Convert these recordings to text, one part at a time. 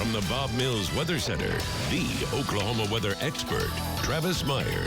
From the Bob Mills Weather Center, the Oklahoma weather expert, Travis Meyer.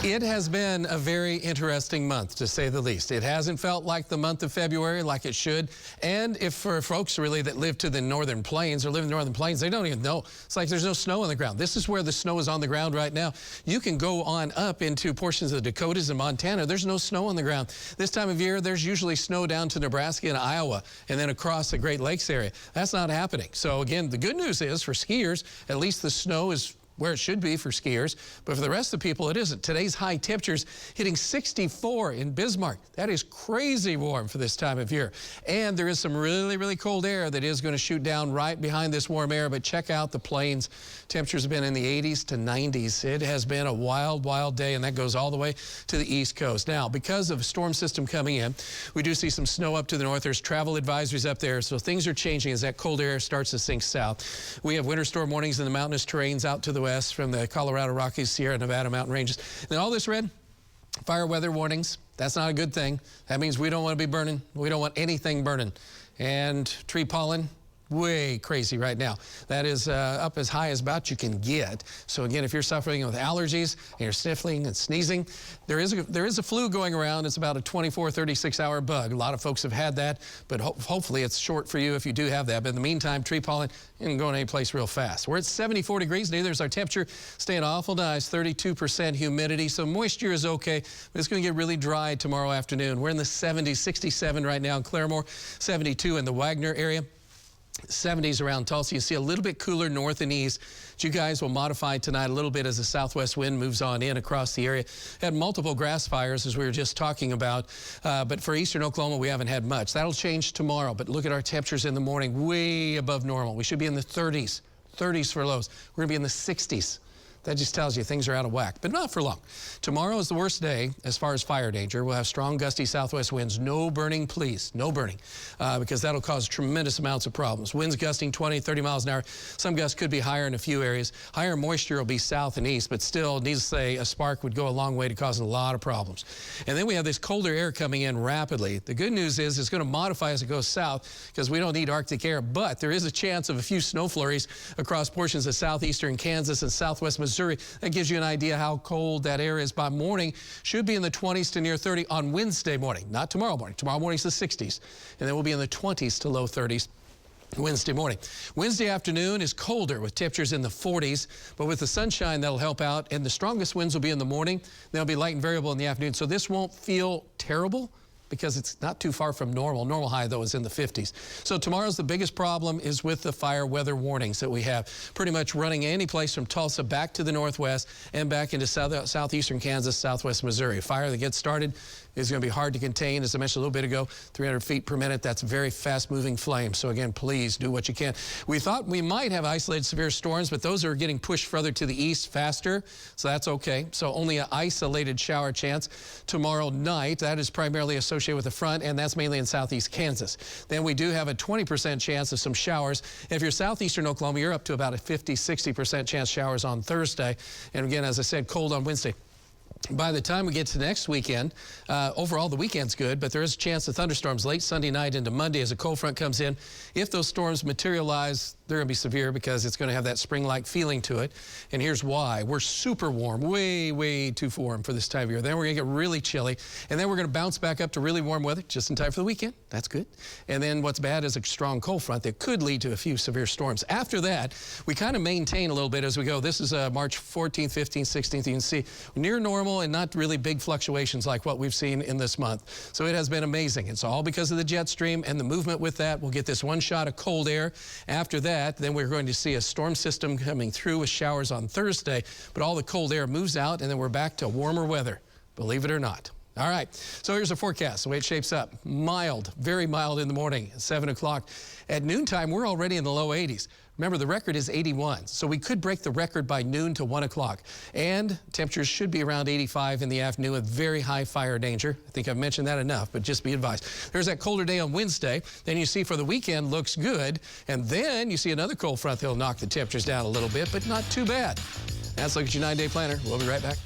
It has been a very interesting month, to say the least. It hasn't felt like the month of February like it should. And if for folks really that live to the northern plains or live in the northern plains, they don't even know. It's like there's no snow on the ground. This is where the snow is on the ground right now. You can go on up into portions of the Dakotas and Montana. There's no snow on the ground. This time of year, there's usually snow down to Nebraska and Iowa and then across the Great Lakes area. That's not happening. So again, the good news is for skiers, at least the snow is where it should be for skiers, but for the rest of the people, it isn't. Today's high temperatures hitting 64 in Bismarck. That is crazy warm for this time of year. And there is some really, really cold air that is going to shoot down right behind this warm air, but check out the plains. Temperatures have been in the 80s to 90s. It has been a wild, wild day, and that goes all the way to the East Coast. Now, because of a storm system coming in, we do see some snow up to the north. There's travel advisories up there, so things are changing as that cold air starts to sink south. We have winter storm warnings in the mountainous terrains out to the west from the Colorado Rockies, Sierra Nevada mountain ranges. Then all this red, fire weather warnings. That's not a good thing. That means we don't want to be burning. We don't want anything burning. And tree pollen, way crazy right now. That is up as high as about you can get. So again, if you're suffering with allergies and you're sniffling and sneezing, there is a flu going around. It's about a 24, 36-hour bug. A lot of folks have had that, but hopefully it's short for you if you do have that. But in the meantime, tree pollen isn't going any place real fast. We're at 74 degrees. Neither is our temperature. Staying awful nice, 32% humidity. So moisture is okay, but it's going to get really dry tomorrow afternoon. We're in the 70s, 67 right now in Claremore, 72 in the Wagner area. 70s around Tulsa. You see a little bit cooler north and east. You guys will modify tonight a little bit as the southwest wind moves on in across the area. Had multiple grass fires as we were just talking about, but for eastern Oklahoma we haven't had much. That'll change tomorrow, but look at our temperatures in the morning, way above normal. We should be in the 30s for lows. We're going to be in the 60s. That just tells you things are out of whack, but not for long. Tomorrow is the worst day as far as fire danger. We'll have strong gusty southwest winds. No burning, please. No burning, because that'll cause tremendous amounts of problems. Winds gusting 20, 30 miles an hour. Some gusts could be higher in a few areas. Higher moisture will be south and east, but still, needless to say, a spark would go a long way to causing a lot of problems. And then we have this colder air coming in rapidly. The good news is it's going to modify as it goes south because we don't need Arctic air, but there is a chance of a few snow flurries across portions of southeastern Kansas and southwest Missouri. That gives you an idea how cold that air is by morning. Should be in the 20s to near 30 on Wednesday morning, not tomorrow morning. Tomorrow morning's the 60s, and then we'll be in the 20s to low 30s. Wednesday morning. Wednesday afternoon is colder with temperatures in the 40s, but with the sunshine that'll help out, and the strongest winds will be in the morning. They'll be light and variable in the afternoon, so this won't feel terrible because it's not too far from normal. Normal high, though, is in the 50s. So tomorrow's the biggest problem is with the fire weather warnings that we have. Pretty much running any place from Tulsa back to the northwest and back into southeastern Kansas, southwest Missouri. Fire that gets started is going to be hard to contain. As I mentioned a little bit ago, 300 feet per minute. That's very fast-moving flame. So again, please do what you can. We thought we might have isolated severe storms, but those are getting pushed further to the east faster, so that's okay. So only an isolated shower chance tomorrow night. That is primarily associated with the front, and that's mainly in southeast Kansas. Then we do have a 20% chance of some showers. And if you're southeastern Oklahoma, you're up to about a 50-60% chance showers on Thursday. And again, as I said, cold on Wednesday. By the time we get to next weekend, overall the weekend's good, but there is a chance of thunderstorms late Sunday night into Monday as a cold front comes in. If those storms materialize, they're going to be severe because it's going to have that spring-like feeling to it. And here's why. We're super warm, way, way too warm for this time of year. Then we're going to get really chilly, and then we're going to bounce back up to really warm weather just in time for the weekend. That's good. And then what's bad is a strong cold front that could lead to a few severe storms. After that, we kind of maintain a little bit as we go. This is March 14th, 15th, 16th. You can see near normal and not really big fluctuations like what we've seen in this month. So it has been amazing. It's all because of the jet stream and the movement with that. We'll get this one shot of cold air. After that, then we're going to see a storm system coming through with showers on Thursday, but all the cold air moves out and then we're back to warmer weather, believe it or not. All right, so here's a forecast, the way it shapes up. Mild, very mild in the morning at 7 o'clock. At noontime, we're already in the low 80s. Remember, the record is 81, so we could break the record by noon to 1 o'clock. And temperatures should be around 85 in the afternoon with very high fire danger. I think I've mentioned that enough, but just be advised. There's that colder day on Wednesday. Then you see for the weekend looks good. And then you see another cold front that'll knock the temperatures down a little bit, but not too bad. That's a look at your 9-day planner. We'll be right back.